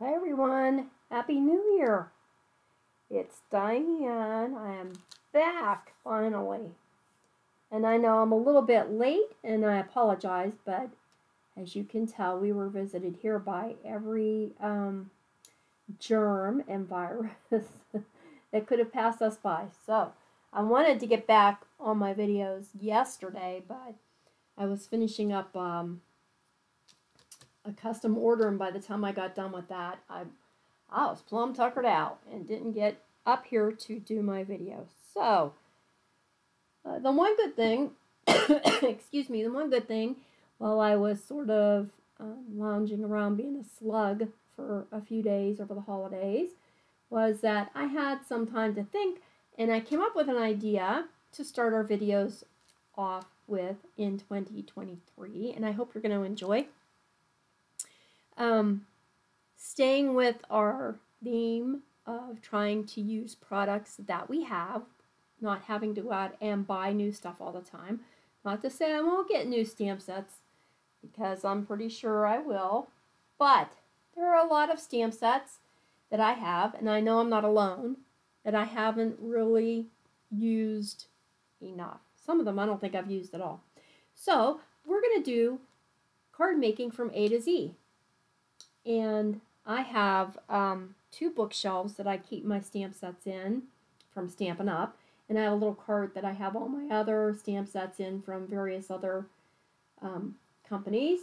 Hi everyone, Happy New Year! It's Diane. I am back finally. And I know I'm a little bit late and I apologize, but as you can tell, we were visited here by every germ and virus that could have passed us by. So I wanted to get back on my videos yesterday, but I was finishing up a custom order, and by the time I got done with that, I was plumb tuckered out and didn't get up here to do my video. So, the one good thing, excuse me, the one good thing while I was sort of lounging around being a slug for a few days over the holidays was that I had some time to think, and I came up with an idea to start our videos off with in 2023, and I hope you're going to enjoy. Staying with our theme of trying to use products that we have, not having to go out and buy new stuff all the time. Not to say I won't get new stamp sets, because I'm pretty sure I will, but there are a lot of stamp sets that I have, and I know I'm not alone, that I haven't really used enough. Some of them I don't think I've used at all. So we're going to do card making from A to Z. And I have two bookshelves that I keep my stamp sets in from Stampin' Up. And I have a little cart that I have all my other stamp sets in from various other companies.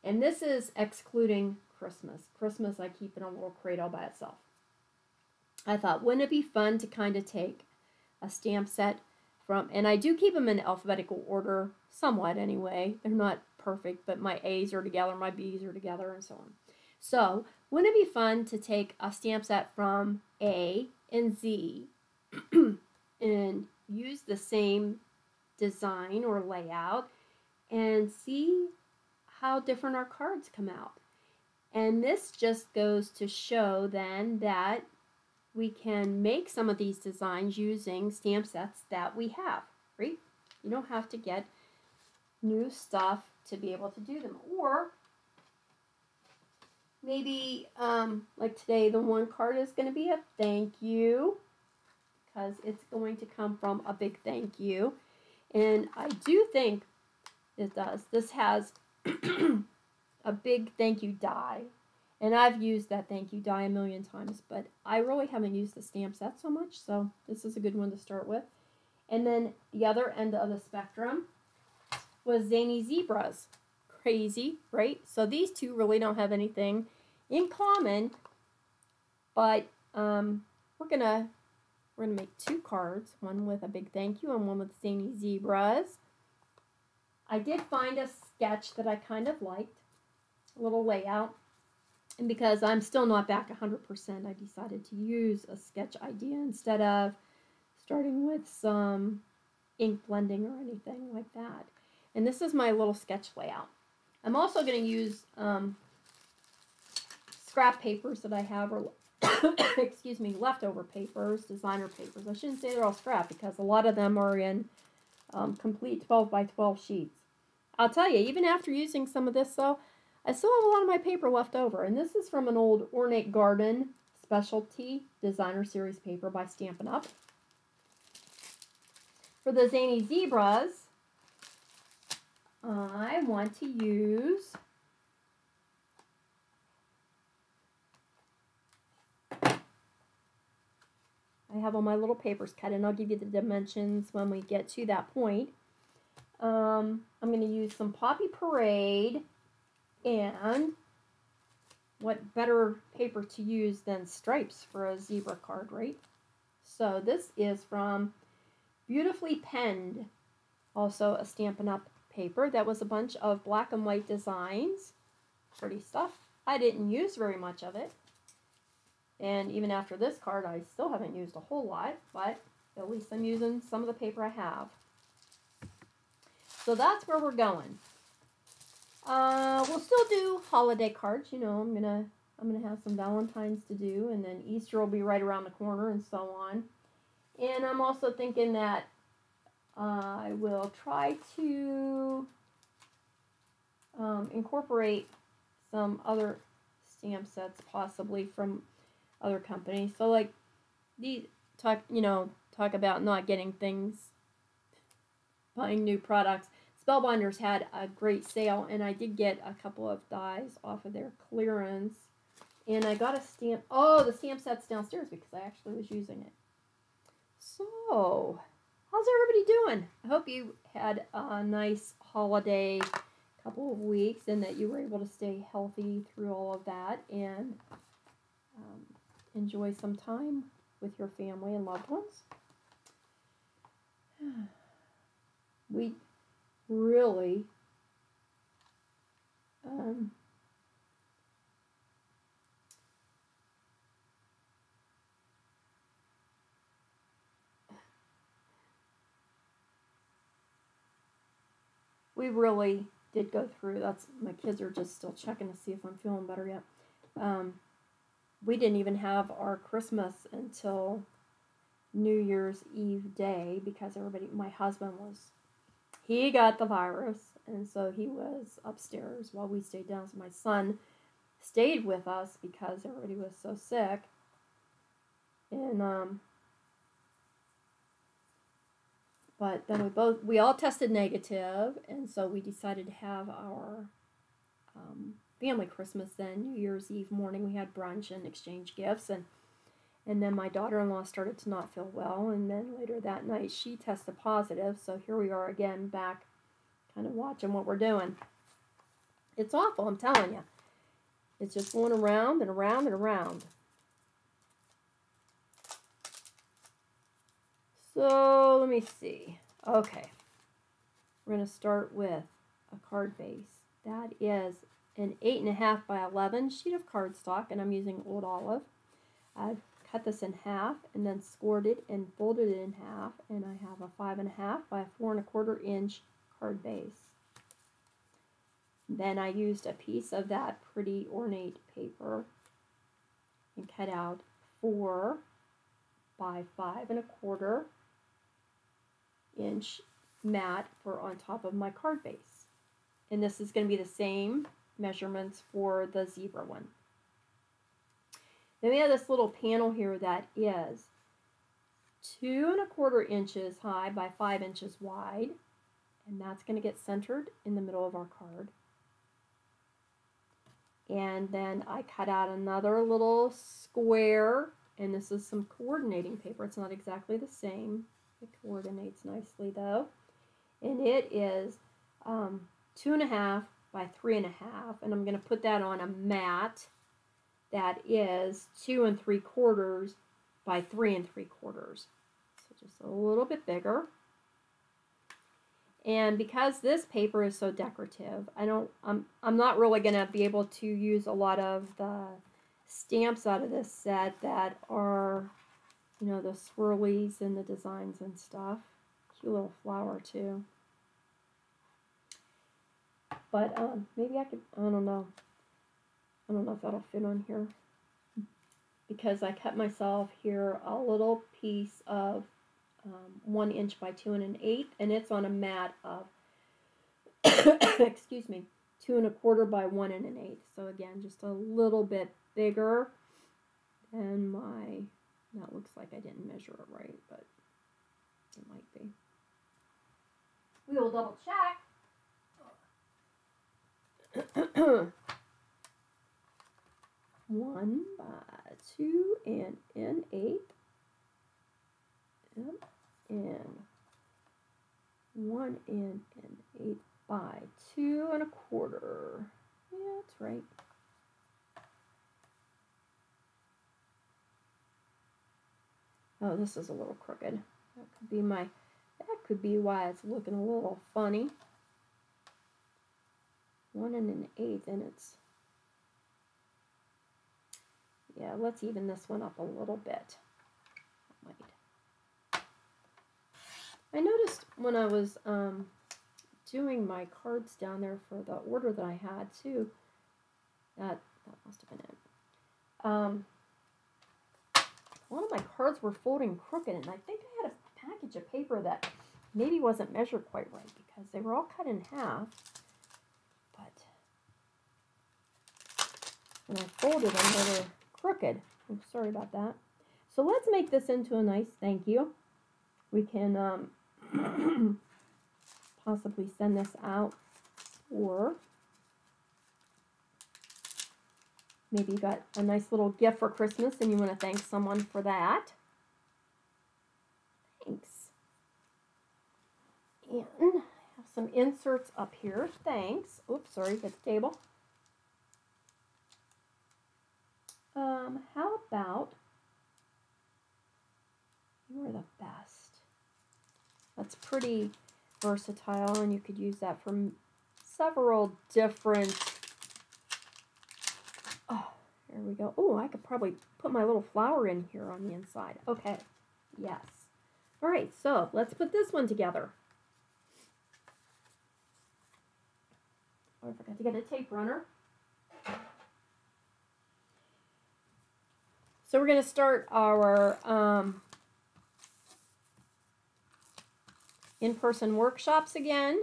And this is excluding Christmas. Christmas I keep in a little crate all by itself. I thought, wouldn't it be fun to kind of take a stamp set from, and I do keep them in alphabetical order, somewhat anyway. They're not perfect, but my A's are together, my B's are together, and so on. So, wouldn't it be fun to take a stamp set from A and Z and use the same design or layout and see how different our cards come out? And this just goes to show then that we can make some of these designs using stamp sets that we have, right? You don't have to get new stuff to be able to do them. Or maybe, like today, the one card is going to be a thank you, because it's going to come from a big thank you. And I do think it does. This has a big thank you die. And I've used that thank you die a million times, but I really haven't used the stamp set so much, so this is a good one to start with. And then the other end of the spectrum was Zany Zebras. Crazy, right? So these two really don't have anything in common, but we're gonna make two cards, one with a big thank you and one with Zany Zebras. I did find a sketch that I kind of liked, a little layout, and because I'm still not back 100%, I decided to use a sketch idea instead of starting with some ink blending or anything like that. And this is my little sketch layout. I'm also going to use scrap papers that I have, or excuse me, leftover papers, designer papers. I shouldn't say they're all scrap, because a lot of them are in complete 12 by 12 sheets. I'll tell you, even after using some of this, though, I still have a lot of my paper left over. And this is from an old Ornate Garden Specialty Designer Series paper by Stampin' Up. For the Zany Zebras, I want to use I have all my little papers cut, and I'll give you the dimensions when we get to that point. I'm going to use some Poppy Parade, and what better paper to use than stripes for a zebra card, right? So this is from Beautifully Penned, also a Stampin' Up paper. That was a bunch of black and white designs. Pretty stuff. I didn't use very much of it. And even after this card, I still haven't used a whole lot, but at least I'm using some of the paper I have. So that's where we're going. We'll still do holiday cards. You know, I'm gonna have some Valentine's to do, and then Easter will be right around the corner, and so on. And I'm also thinking that I will try to incorporate some other stamp sets possibly from other companies. So like these talk about not getting things, buying new products. Spellbinders had a great sale, and I did get a couple of dies off of their clearance. And I got a stamp. Oh, the stamp set's downstairs because I actually was using it. So, how's everybody doing? I hope you had a nice holiday couple of weeks and that you were able to stay healthy through all of that and enjoy some time with your family and loved ones. We really did go through. My kids are just still checking to see if I'm feeling better yet. We didn't even have our Christmas until New Year's Eve day because my husband he got the virus, and so he was upstairs while we stayed down. So my son stayed with us because everybody was so sick. And but then we all tested negative, and so we decided to have our family Christmas then. New Year's Eve morning we had brunch and exchanged gifts, and then my daughter-in-law started to not feel well, and then later that night she tested positive. So here we are again, back kind of watching what we're doing. It's awful, I'm telling you. It's just going around and around and around. So let me see. Okay, we're going to start with a card base. That is an 8.5 by 11 sheet of cardstock, and I'm using Old Olive. I've cut this in half and then scored it and folded it in half, and I have a 5.5 by 4.25 inch card base. Then I used a piece of that pretty ornate paper and cut out 4 by 5.25 inch mat for on top of my card base. And this is going to be the same measurements for the zebra one. Then we have this little panel here that is 2.25 inches high by 5 inches wide, and that's going to get centered in the middle of our card. And then I cut out another little square, and this is some coordinating paper. It's not exactly the same. It coordinates nicely though. And it is 2.5 by 3.5, and I'm going to put that on a mat that is 2 3/4 by 3 3/4. So just a little bit bigger. And because this paper is so decorative, I'm not really going to be able to use a lot of the stamps out of this set that are, you know, the swirlies and the designs and stuff. Cute little flower too. But maybe I could, I don't know if that'll fit on here, because I cut myself here a little piece of 1 inch by 2 1/8, and it's on a mat of excuse me, 2.25 by 1 1/8. So again, just a little bit bigger than my. That looks like I didn't measure it right, but it might be. We will double check. 1 by 2 and 1/8. Yep. And 1 and 1/8 by 2 1/4. Yeah, that's right. Oh, this is a little crooked. That could be why it's looking a little funny. 1 and 1/8, and it's, yeah, let's even this one up a little bit. Wait. I noticed when I was doing my cards down there for the order that I had too, that must have been it. One of my cards were folding crooked, and I think I had a package of paper that maybe wasn't measured quite right because they were all cut in half. But When I folded them, they were crooked. I'm sorry about that. So let's make this into a nice thank you. We can possibly send this out, or maybe you got a nice little gift for Christmas and you want to thank someone for that. Thanks. And I have some inserts up here. Thanks. Oops, sorry, hit the table. How about, you are the best. That's pretty versatile, and you could use that for several different, oh, here we go. Oh, I could probably put my little flower in here on the inside. Okay, yes. All right, so let's put this one together. Oh, I forgot to get a tape runner. So we're going to start our in-person workshops again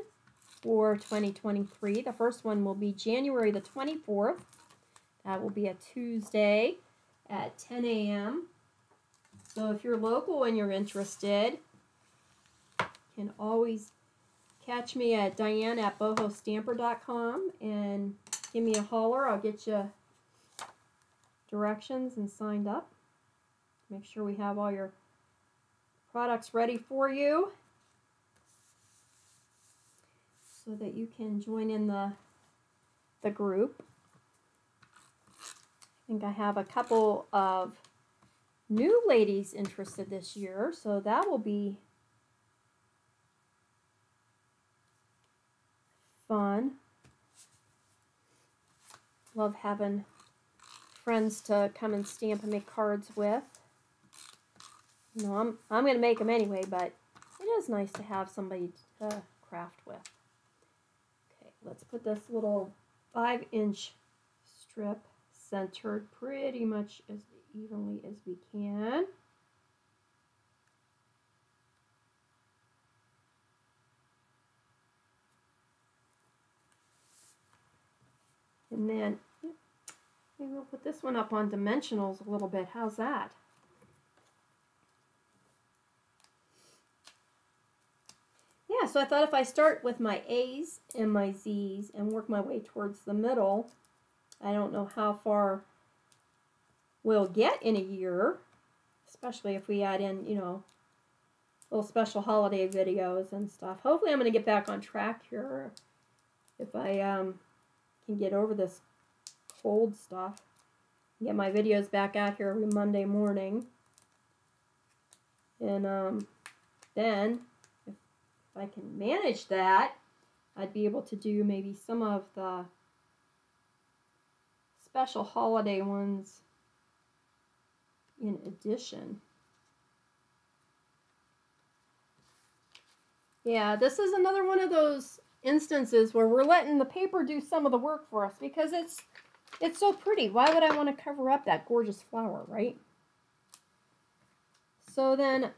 for 2023. The first one will be January the 24th. That will be a Tuesday at 10 a.m. So if you're local and you're interested, you can always catch me at diane@bohostamper.com and give me a holler. I'll get you directions and signed up. Make sure we have all your products ready for you so that you can join in the group. I think I have a couple of new ladies interested this year, so that will be fun. Love having friends to come and stamp and make cards with. You know, I'm going to make them anyway, but it is nice to have somebody to craft with. Okay, let's put this little 5-inch strip centered pretty much as evenly as we can. And then maybe we'll put this one up on dimensionals a little bit. How's that? Yeah, so I thought if I start with my A's and my Z's and work my way towards the middle, I don't know how far we'll get in a year, especially if we add in, you know, little special holiday videos and stuff. Hopefully I'm going to get back on track here if I can get over this cold stuff. Get my videos back out here every Monday morning. And then, if I can manage that, I'd be able to do maybe some of the special holiday ones in addition. Yeah, this is another one of those instances where we're letting the paper do some of the work for us because it's so pretty. Why would I want to cover up that gorgeous flower, right? So then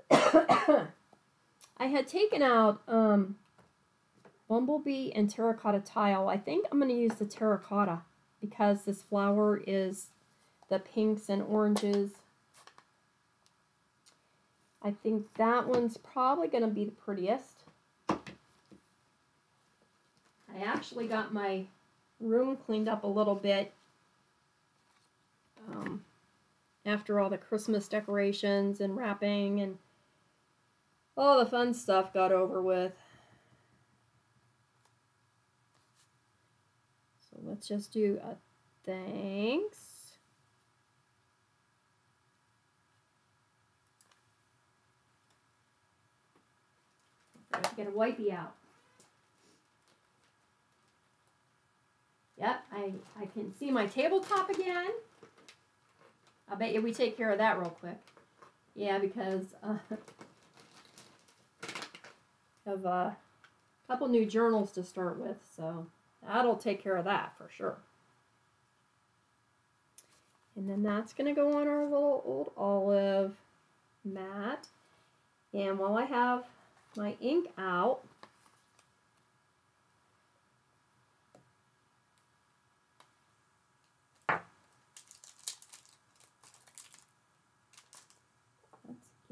I had taken out bumblebee and terracotta tile. I think I'm going to use the terracotta because this flower is the pinks and oranges. I think that one's probably going to be the prettiest. I actually got my room cleaned up a little bit after all the Christmas decorations and wrapping and all the fun stuff got over with. So let's just do a thanks. I have to get a wipey out. Yep, I can see my tabletop again. I bet you we take care of that real quick. Yeah, because I have a couple new journals to start with, so that'll take care of that for sure. And then that's going to go on our little old olive mat. And while I have my ink out,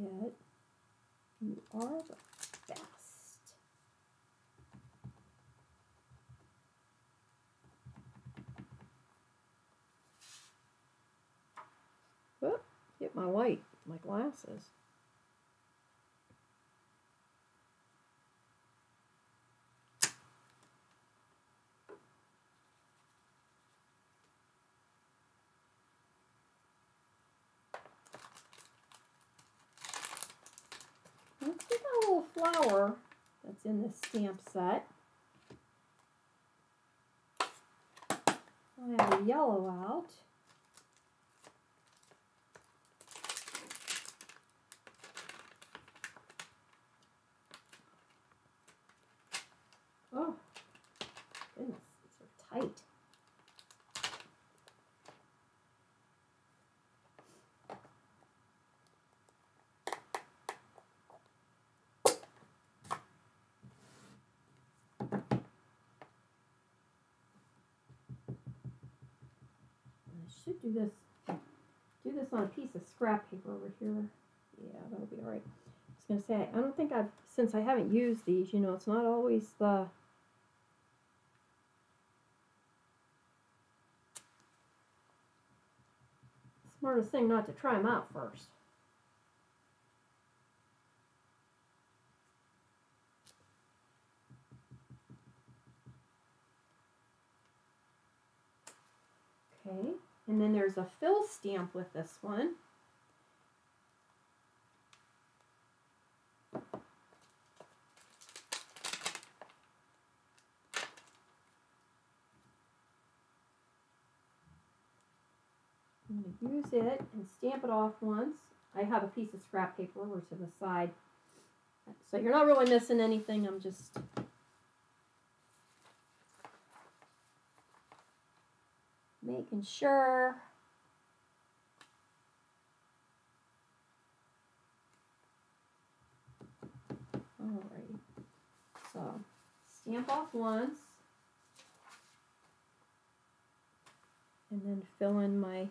it. You are the best. Whoop, hit my light, my glasses. Let's get that little flower that's in this stamp set. I have a yellow out. Oh, goodness, these are tight. Should do this on a piece of scrap paper over here. Yeah, that'll be all right. I was going to say, I don't think since I haven't used these, you know, it's not always the smartest thing not to try them out first. Okay. And then there's a fill stamp with this one. I'm going to use it and stamp it off once. I have a piece of scrap paper over to the side. So you're not really missing anything. I'm just making sure. Alright, so stamp off once and then fill in my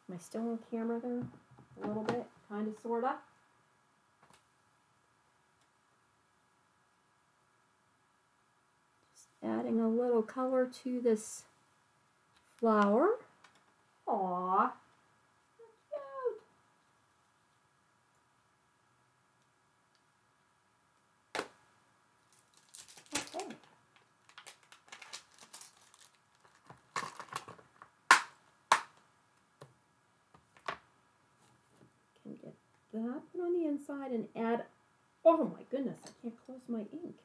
Am I still on camera there? A little bit, kind of, sort of. Just adding a little color to this flower. Aww, cute. Okay. Can get that put on the inside and add, oh my goodness, I can't close my ink.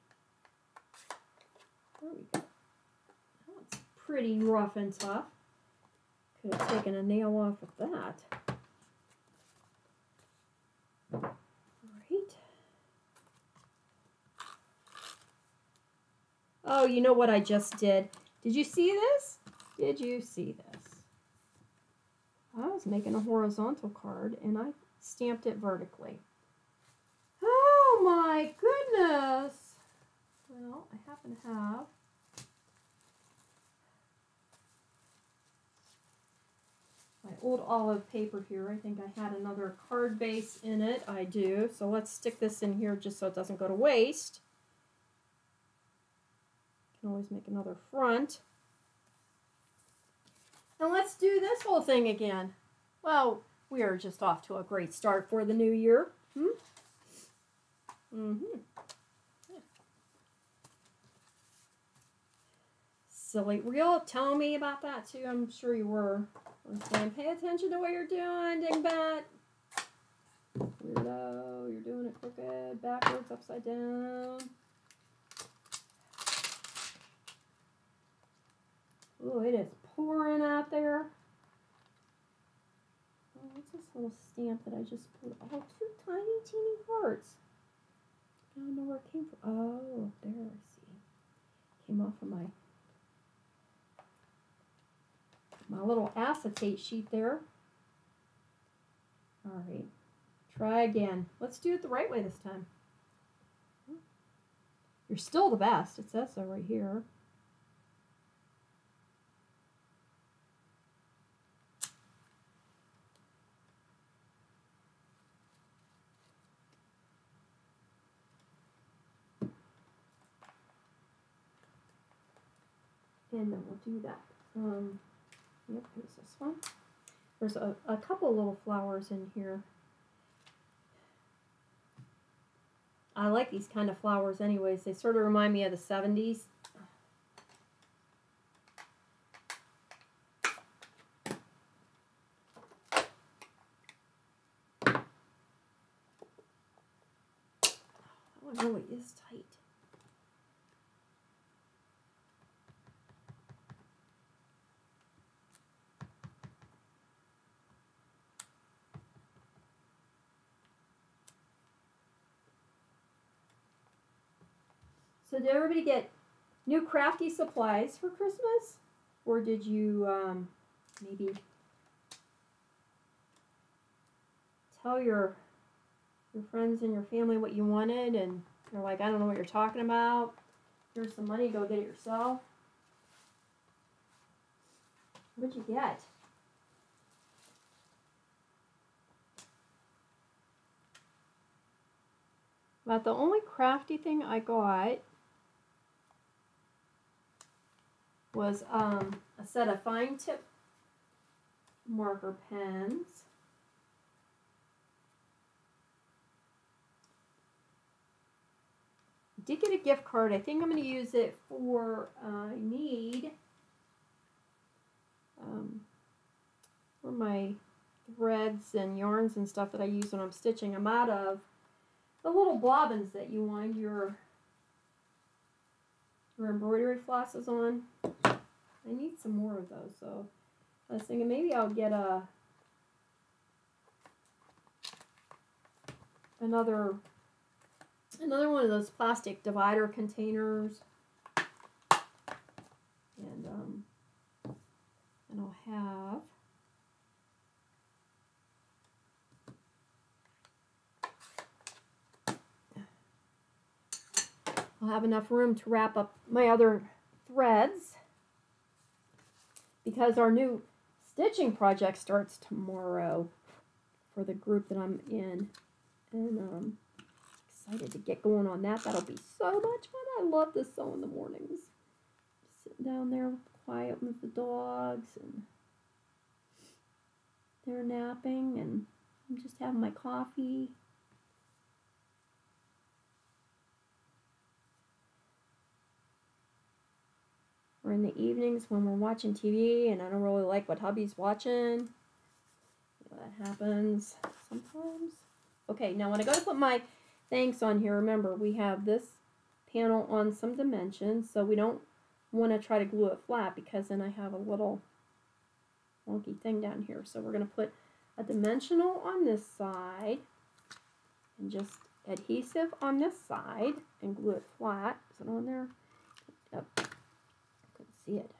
There we go. That's pretty rough and tough. Could have taken a nail off with that. Alright. Oh, you know what I just did? Did you see this? Did you see this? I was making a horizontal card and I stamped it vertically. Oh my goodness! Well, I happen to have my old olive paper here. I think I had another card base in it. I do. So let's stick this in here just so it doesn't go to waste. Can always make another front. And let's do this whole thing again. Well, we are just off to a great start for the new year. Yeah. Silly. Were y'all telling me about that too? I'm sure you were. We're saying, pay attention to what you're doing, dingbat. Weirdo, you're doing it crooked, backwards, upside down. Oh, it is pouring out there. Oh, what's this little stamp that I just put? Oh, two tiny, teeny hearts. I don't know where it came from. Oh, there, I see. Came off of my little acetate sheet there. All right, Try again. Let's do it the right way this time. You're still the best. It says so right here. And then we'll do that. Yep, here's this one. There's a couple little flowers in here. I like these kind of flowers anyways. They sort of remind me of the 70s. That one really is tight. So did everybody get new crafty supplies for Christmas? Or did you maybe tell your friends and your family what you wanted and they're like, I don't know what you're talking about. Here's some money, go get it yourself. What'd you get? About the only crafty thing I got was a set of fine tip marker pens. I did get a gift card. I think I'm going to use it for, I need for my threads and yarns and stuff that I use when I'm stitching. I'm out of the little bobbins that you wind your embroidery flosses on. I need some more of those, so I was thinking maybe I'll get another one of those plastic divider containers, and I'll have enough room to wrap up my other threads, because our new stitching project starts tomorrow for the group that I'm in, and excited to get going on that. That'll be so much fun. I love to sew in the mornings. Just sitting down there quiet with the dogs, and they're napping, and I'm just having my coffee. Or in the evenings when we're watching TV and I don't really like what hubby's watching. That happens sometimes. Okay, now when I go to put my thanks on here, remember we have this panel on some dimensions, so we don't want to try to glue it flat because then I have a little wonky thing down here. So we're going to put a dimensional on this side and just adhesive on this side and glue it flat. Is it on there? Yep. Couldn't see it.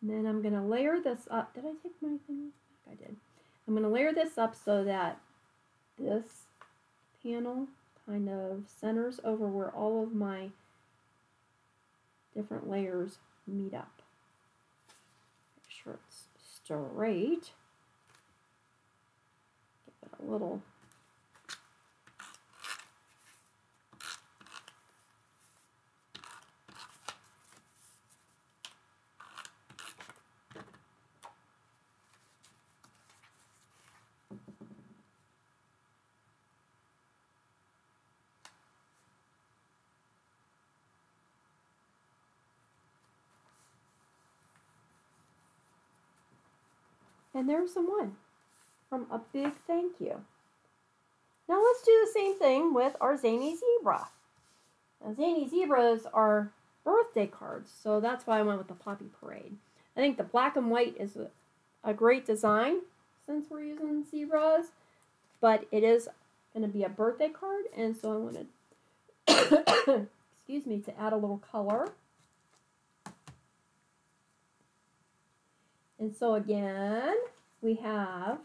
And then I'm going to layer this up. Did I take my thing off? I did. I'm going to layer this up so that this panel kind of centers over where all of my different layers meet up. Make sure it's straight. Give it a little and there's the one from a big thank you. Now let's do the same thing with our Zany Zebra. Now, Zany Zebras are birthday cards, so that's why I went with the Poppy Parade. I think the black and white is a great design since we're using zebras, but it is going to be a birthday card, and so I wanted, excuse me, to add a little color. And so again, we have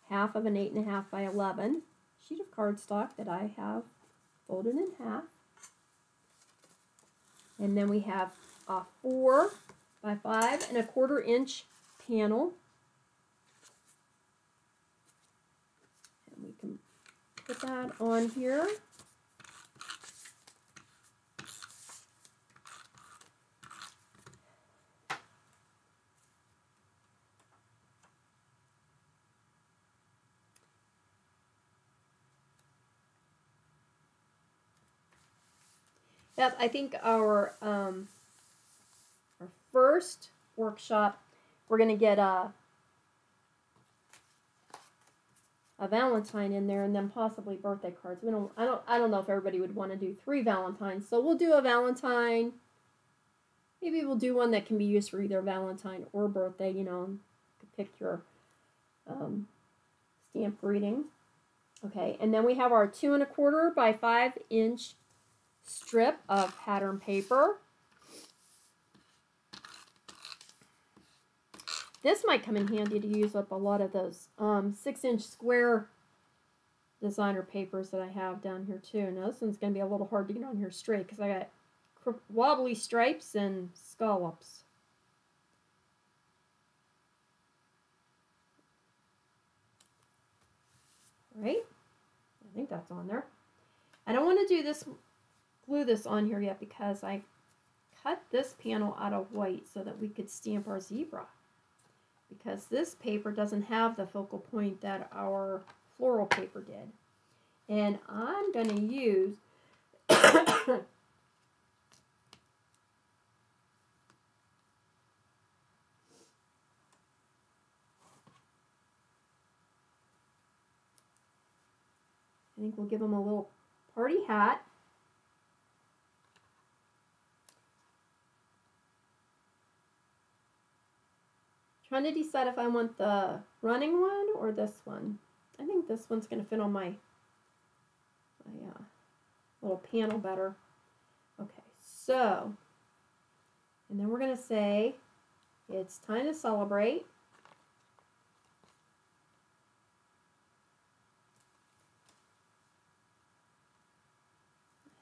half of an 8.5 by 11 sheet of cardstock that I have folded in half. And then we have a 4 by 5.25 inch panel. And we can put that on here. Yep, I think our first workshop, we're going to get a Valentine in there, and then possibly birthday cards. I don't know if everybody would want to do 3 Valentines, so we'll do a Valentine. Maybe we'll do one that can be used for either Valentine or birthday. You know, you could pick your stamp greeting. Okay, and then we have our 2.25 by 5 inch strip of pattern paper. This might come in handy to use up a lot of those 6-inch square designer papers that I have down here too. Now this one's going to be a little hard to get on here straight because I got wobbly stripes and scallops. Right? I think that's on there. I don't want to do this, glue this on here yet because I cut this panel out of white so that we could stamp our zebra. Because this paper doesn't have the focal point that our floral paper did. And I'm going to use I think we'll give them a little party hat. Trying to decide if I want the running one or this one. I think this one's going to fit on my little panel better. Okay, so, and then we're going to say, it's time to celebrate.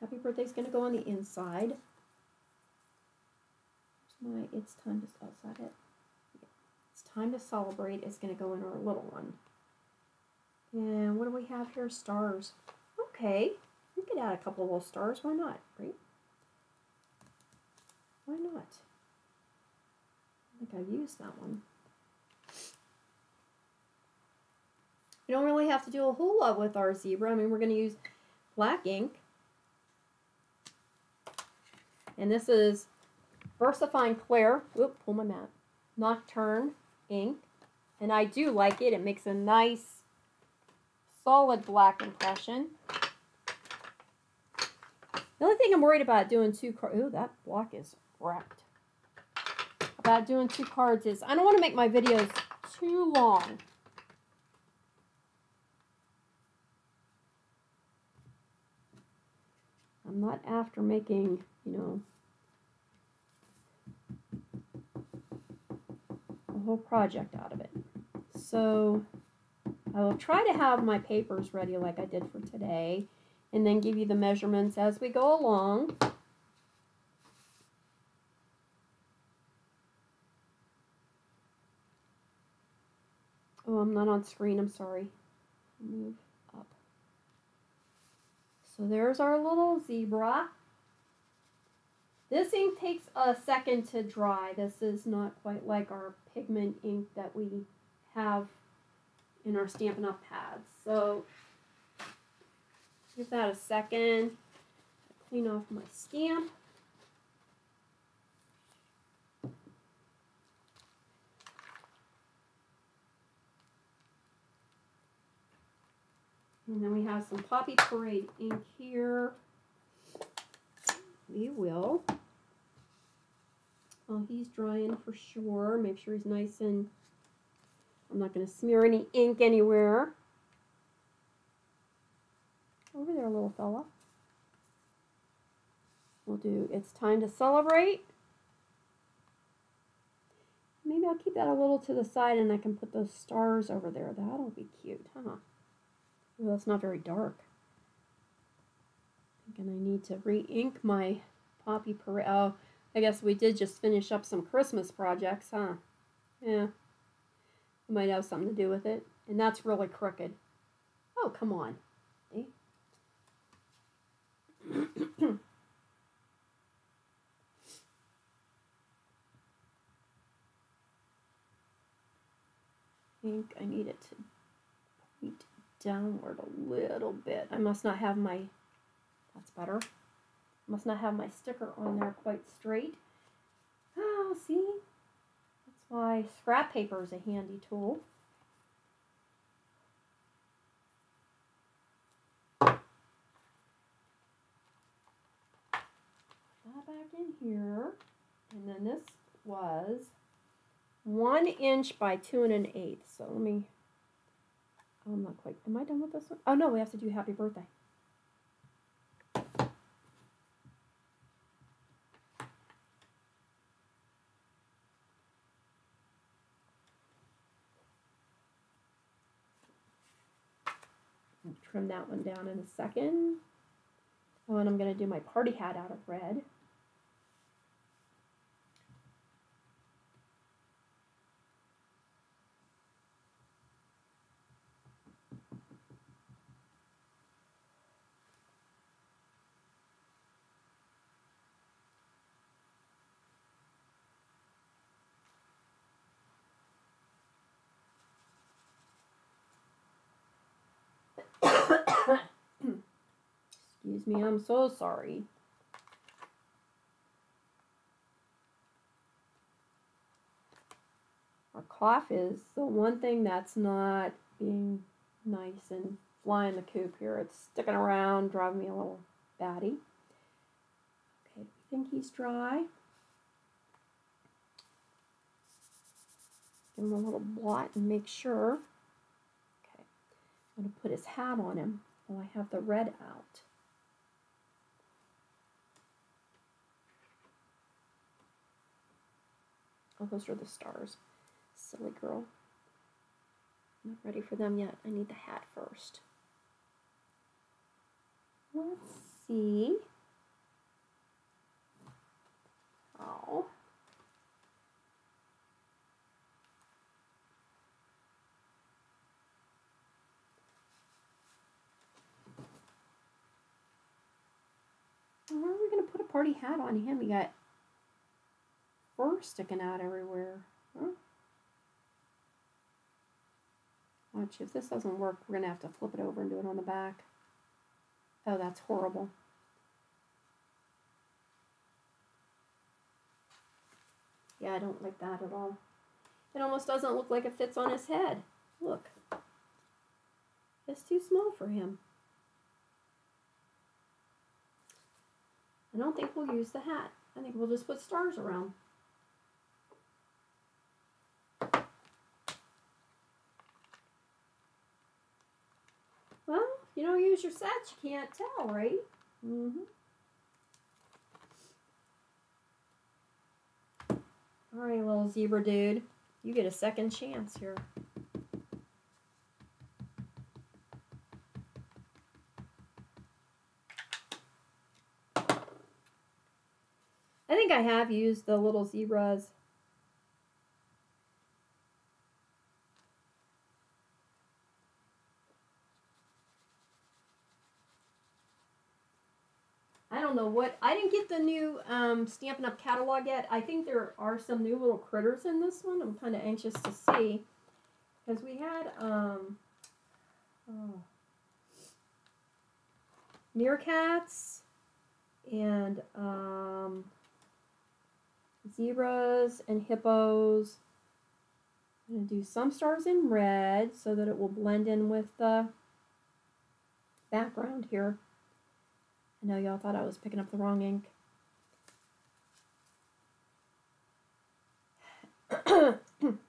Happy birthday's going to go on the inside. It's time to, outside it. Time to celebrate is going to go in our little one. And what do we have here? Stars. Okay, we could add a couple of little stars. Why not, right? Why not? I think I've used that one. You don't really have to do a whole lot with our zebra. I mean, we're going to use black ink. And this is VersaFine Clair. Whoop, pull my mat. Nocturne ink, and I do like it. It makes a nice solid black impression. The only thing I'm worried about doing 2 cards, ooh, that block is wrecked. About doing 2 cards is I don't want to make my videos too long. I'm not after making, you know, whole project out of it. So I will try to have my papers ready like I did for today and then give you the measurements as we go along. Oh, I'm not on screen, I'm sorry. Move up. So there's our little zebra. This ink takes a second to dry. This is not quite like our pigment ink that we have in our Stampin' Up! Pads. So, give that a second. Clean off my stamp. And then we have some Poppy Parade ink here. We will, well, he's drying for sure. Make sure he's nice and, I'm not going to smear any ink anywhere. Over there, little fella. We'll do It's Time to Celebrate. Maybe I'll keep that a little to the side and I can put those stars over there. That'll be cute, huh? Well, that's not very dark. Thinking I need to re-ink my Poppy Parade. Oh, I guess we did just finish up some Christmas projects, huh? Yeah. It might have something to do with it. And that's really crooked. Oh, come on. See? I think I need it to point downward a little bit. I must not have my, that's better. Must not have my sticker on there quite straight. Oh, see? That's why scrap paper is a handy tool. Put that back in here. And then this was 1 inch by 2 1/8. So let me, oh, I'm not quite, am I done with this one? Oh no, we have to do happy birthday. I'll trim that one down in a second. Oh, and I'm going to do my party hat out of red. Excuse me, I'm so sorry. Our cough is the one thing that's not being nice and flying the coop here. It's sticking around, driving me a little batty. Okay, do we think he's dry? Give him a little blot and make sure. Okay, I'm going to put his hat on him while I have the red out. Oh, those are the stars. Silly girl. I'm not ready for them yet. I need the hat first. Let's see. Oh. Where are we going to put a party hat on him? You got fur sticking out everywhere. Huh? Watch, if this doesn't work, we're going to have to flip it over and do it on the back. Oh, that's horrible. Yeah, I don't like that at all. It almost doesn't look like it fits on his head. Look. It's too small for him. I don't think we'll use the hat. I think we'll just put stars around. Well, if you don't use your sets, you can't tell, right? Mm-hmm. All right, little zebra dude. You get a second chance here. I think I have used the little zebras. I don't know what, I didn't get the new Stampin' Up! Catalog yet. I think there are some new little critters in this one. I'm kind of anxious to see. Because we had meerkats and zebras and hippos. I'm going to do some stars in red so that it will blend in with the background here. I know y'all thought I was picking up the wrong ink.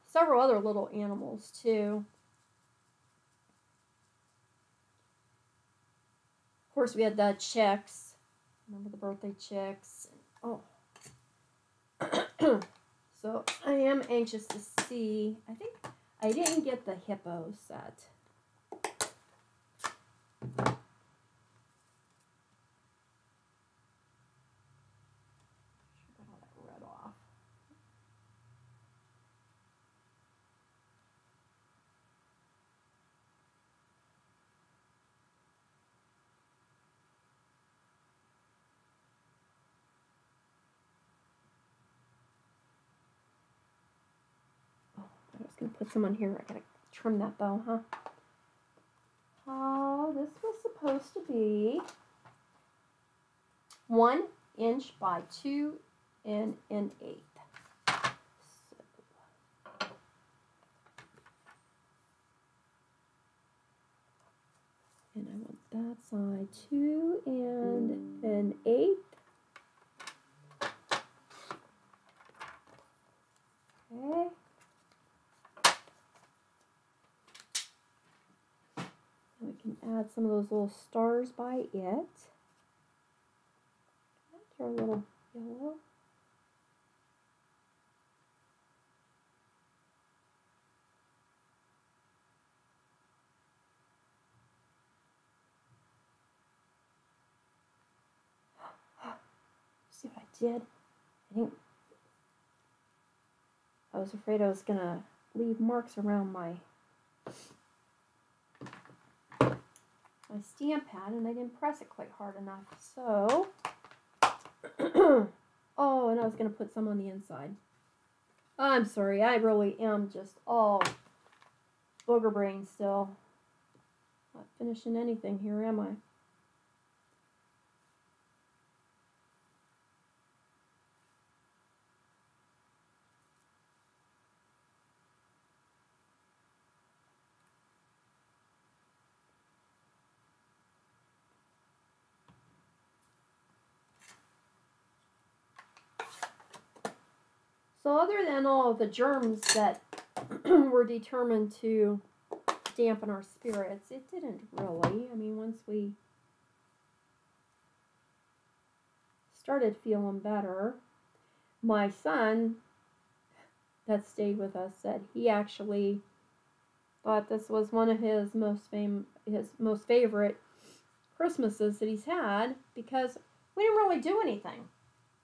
Several other little animals too. Of course, we had the chicks. Remember the birthday chicks? Oh. So I am anxious to see. I think I didn't get the hippo set. I was going to put some on here. I got to trim that bow, huh? Oh, this was supposed to be 1 inch by 2 and an 1/8. And I want that side 2 and an 1/8. Okay. We can add some of those little stars by it. They're a little yellow. See what I did? I was afraid I was going to leave marks around my stamp pad, and I didn't press it quite hard enough. So, oh, and I was going to put some on the inside. I'm sorry, I really am just all booger brain still. Not finishing anything here, am I? So other than all of the germs that were determined to dampen our spirits, it didn't really. I mean, once we started feeling better, my son that stayed with us said he actually thought this was one of his most favorite Christmases that he's had, because we didn't really do anything.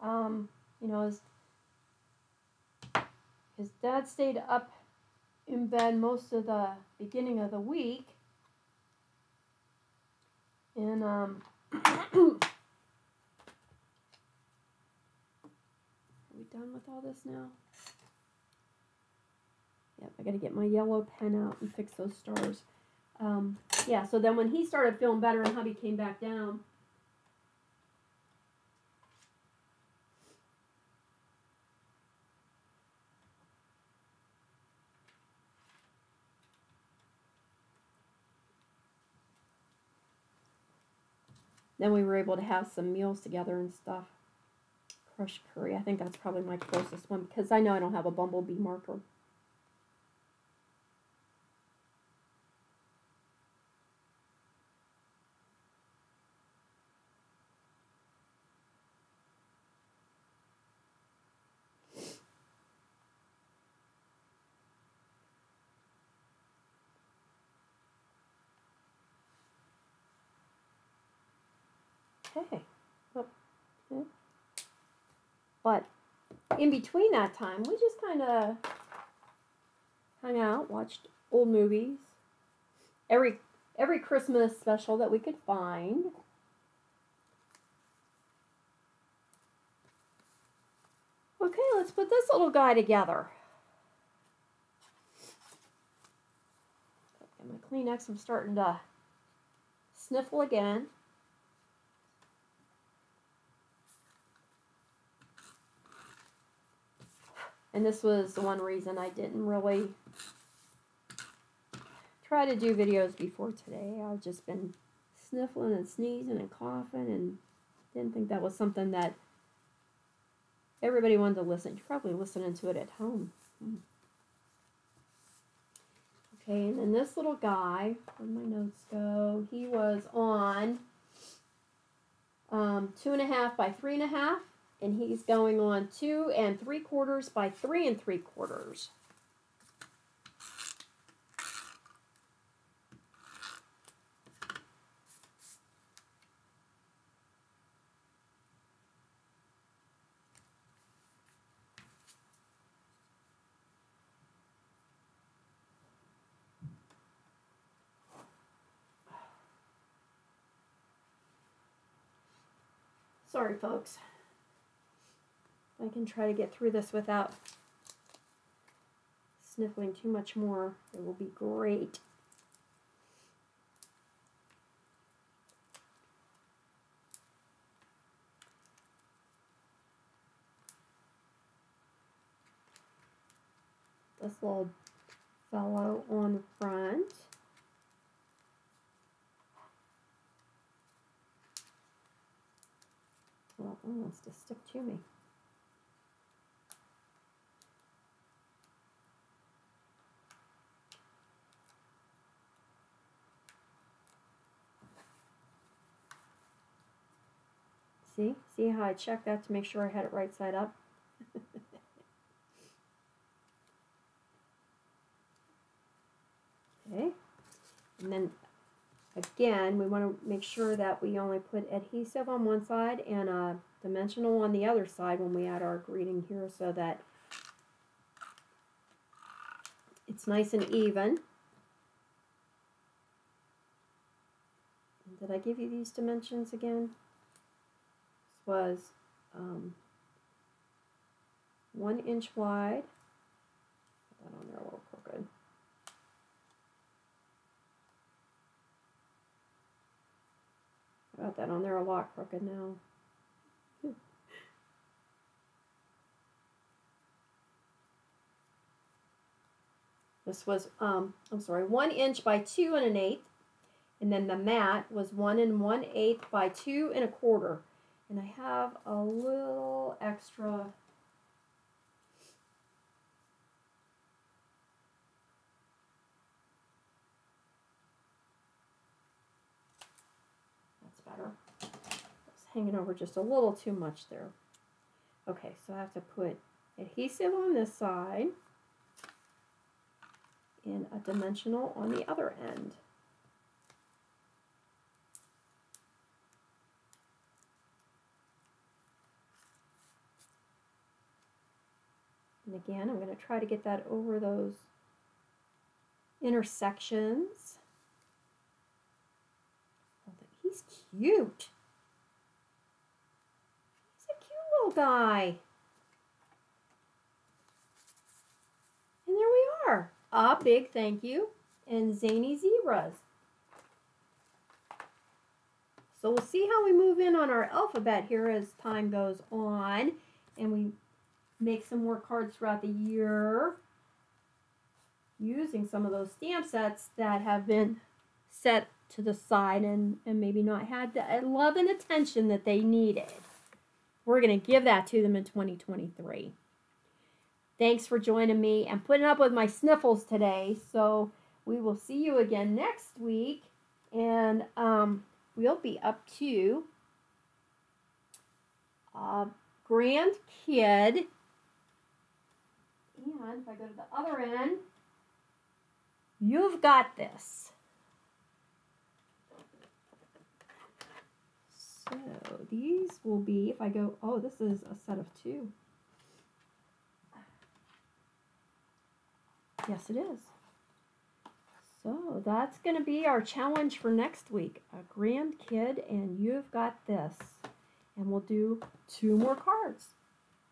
You know, his dad stayed up in bed most of the beginning of the week. And, are we done with all this now? Yep, I gotta get my yellow pen out and fix those stars. Yeah, so then when he started feeling better and hubby came back down, then we were able to have some meals together and stuff. Crushed curry, I think that's probably my closest one, because I know I don't have a bumblebee marker. Okay. Okay. But in between that time, we just kind of hung out, watched old movies, every Christmas special that we could find. Okay, let's put this little guy together. Got my Kleenex, I'm starting to sniffle again. And this was the one reason I didn't really try to do videos before today. I've just been sniffling and sneezing and coughing, and didn't think that was something that everybody wanted to listen. You're probably listening to it at home. Okay, and then this little guy, where'd my notes go? He was on 2.5 by 3.5. And he's going on 2 3/4 by 3 3/4. Sorry, folks. I can try to get through this without sniffling too much more. It will be great. This little fellow on the front. Well, it wants to stick to me. See how I checked that to make sure I had it right side up? Okay, and then again, we want to make sure that we only put adhesive on one side and a dimensional on the other side when we add our greeting here so that it's nice and even. And did I give you these dimensions again? This was 1 inch wide. Put that on there a little crooked. I got that on there a lot crooked now. This was, I'm sorry, 1 inch by 2 1/8. And then the mat was 1 1/8 by 2 1/4. And I have a little extra. That's better. It's hanging over just a little too much there. Okay, so I have to put adhesive on this side and a dimensional on the other end. And again, I'm going to try to get that over those intersections. Oh, he's cute. He's a cute little guy. And there we are. A big thank you and Zany Zebras. So we'll see how we move in on our alphabet here as time goes on and we make some more cards throughout the year using some of those stamp sets that have been set to the side and maybe not had the love and attention that they needed. We're going to give that to them in 2023. Thanks for joining me and putting up with my sniffles today. So we will see you again next week. And we'll be up to grandkid. And if I go to the other end, you've got this. So these will be, if I go, oh, this is a set of 2. Yes, it is. So that's going to be our challenge for next week. A grandkid and you've got this. And we'll do 2 more cards.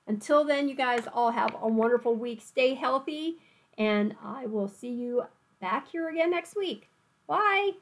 Until then, you guys all have a wonderful week. Stay healthy, and I will see you back here again next week. Bye.